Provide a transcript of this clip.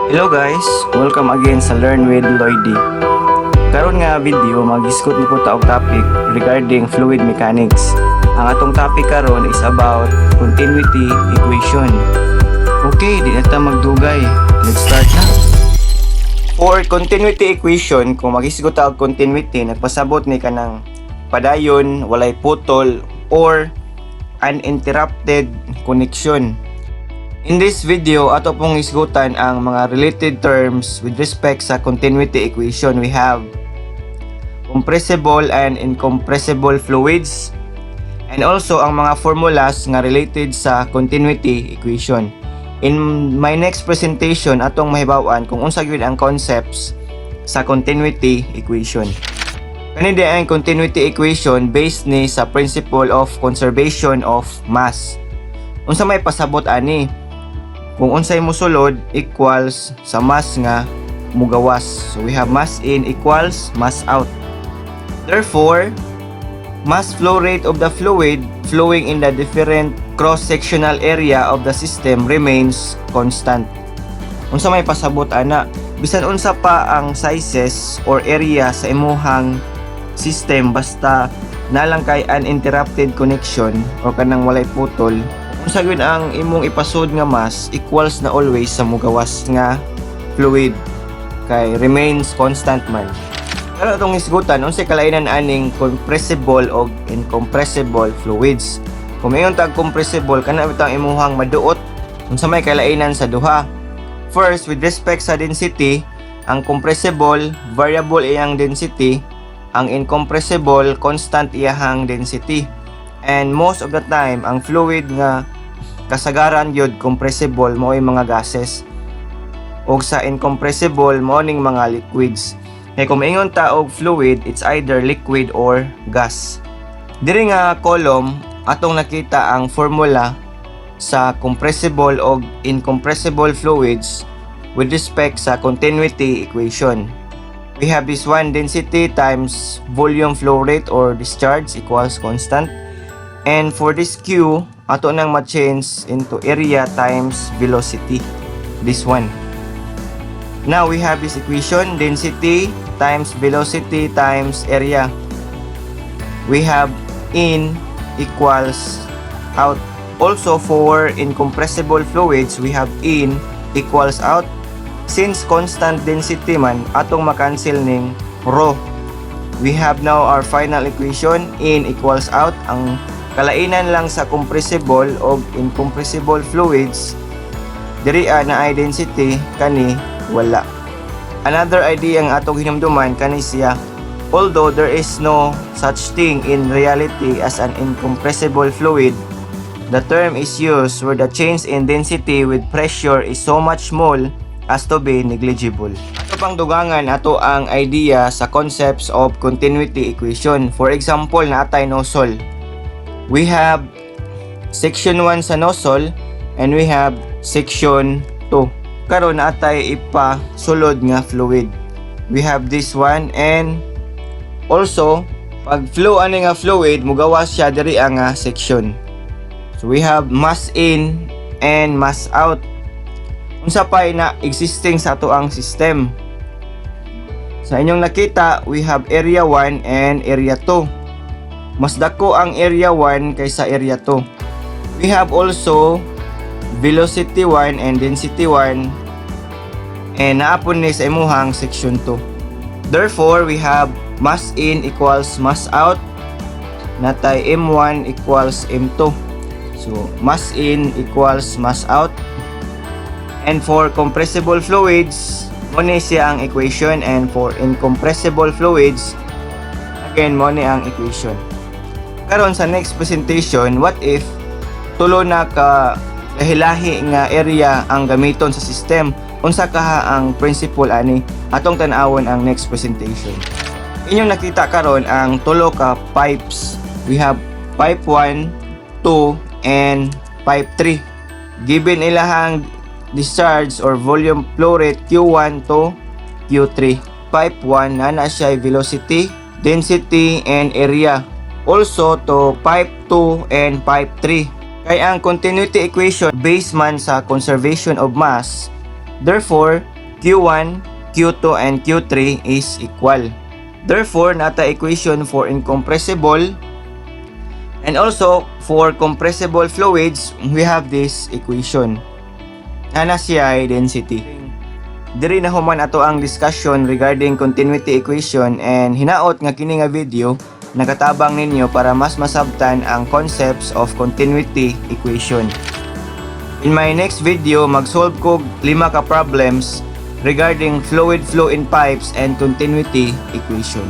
Hello guys, welcome again sa Learn with Lloydy. Karon nga video mag-discuss ni po ta og topic regarding fluid mechanics. Ang atong topic karon is about continuity equation. Okay, di na ta magdugay. Let's start na. For continuity equation, kung mag-isgot ta og continuity, nagpasabot ni kanang padayon, walay putol or uninterrupted connection. In this video, ato pong isgutan ang mga related terms with respect sa continuity equation. We have compressible and incompressible fluids and also ang mga formulas nga related sa continuity equation. In my next presentation, atong mahibaw-an kung unsa gyud ang concepts sa continuity equation. Kani di ang continuity equation based ni sa principle of conservation of mass. Unsa may pasabot ani? Kung unsay mosulod equals sa mass nga mugawas. So we have mass in equals mass out. Therefore, mass flow rate of the fluid flowing in the different cross-sectional area of the system remains constant. Unsa may pasabot ana? Bisan unsa pa ang sizes or area sa imuhang system basta nalang kay uninterrupted connection o kanang walay putol, unsa gyud ang imong ipasud nga mass equals na always sa mugawas nga fluid kay remains constant man. Pero itong isgutan unsay kalainan aning compressible o incompressible fluids. Kung mayon tag compressible kana bitang imuhang maduot, unsa may kalainan sa duha? First, with respect sa density, ang compressible variable iyang density, ang incompressible constant iyang density. And most of the time, ang fluid nga kasagaran yun compressible mo ay mga gases. O sa incompressible mo ning mga liquids. Kaya kung maingon ta og fluid, it's either liquid or gas. Diri nga column, atong nakita ang formula sa compressible o incompressible fluids with respect sa continuity equation. We have this one, density times volume flow rate or discharge equals constant. And for this Q, ato nang ma-change into area times velocity. This one. Now we have this equation, density times velocity times area. We have in equals out. Also for incompressible fluids, we have in equals out. Since constant density man, atong makancel ning rho. We have now our final equation, in equals out. Ang kalainan lang sa compressible o incompressible fluids, diri na ay density, kani wala. Another idea ang atong hinumduman kani siya, although there is no such thing in reality as an incompressible fluid, the term is used where the change in density with pressure is so much small as to be negligible. Ato pang dugangan ato ang idea sa concepts of continuity equation. For example, naatay nozzle. We have section 1 sa nozzle and we have section 2. Karon naatay ipasulod nga fluid. We have this one and also pag flow ani nga fluid mugawas siya diri ang section. So we have mass in and mass out. Unsa pay na existing sa ato ang system. Sa inyong nakita, we have area 1 and area 2. Mas dako ang area 1 kaysa area 2. We have also velocity 1 and density 1 and naapon ni sa imuhang section 2. Therefore, we have mass in equals mass out. Natay M1 equals M2. So, mass in equals mass out. And for compressible fluids, mo ni siya ang equation, and for incompressible fluids, again mo ni ang equation. Karon sa next presentation, what if tulo na ka lahi-lahi nga area ang gamiton sa system? Unsa kaha ang principle ani? Atong tan-awon ang next presentation. Inyong nakita karon ang tulo ka pipes. We have pipe 1, 2, and pipe 3. Given ilahang discharge or volume flow rate Q1 to Q3. Pipe 1 na siya velocity, density, and area. Also to pipe 2 and pipe 3. Kaya ang continuity equation based man sa conservation of mass, therefore Q1, Q2, and Q3 is equal. Therefore, nata equation for incompressible and also for compressible fluids, we have this equation. Ana siya ay density. Diri na human ato ang discussion regarding continuity equation, and hinaot nga kini nga video nakatabang ninyo para mas masabtan ang concepts of continuity equation. In my next video, mag-solve ko 5 ka problems regarding fluid flow in pipes and continuity equation.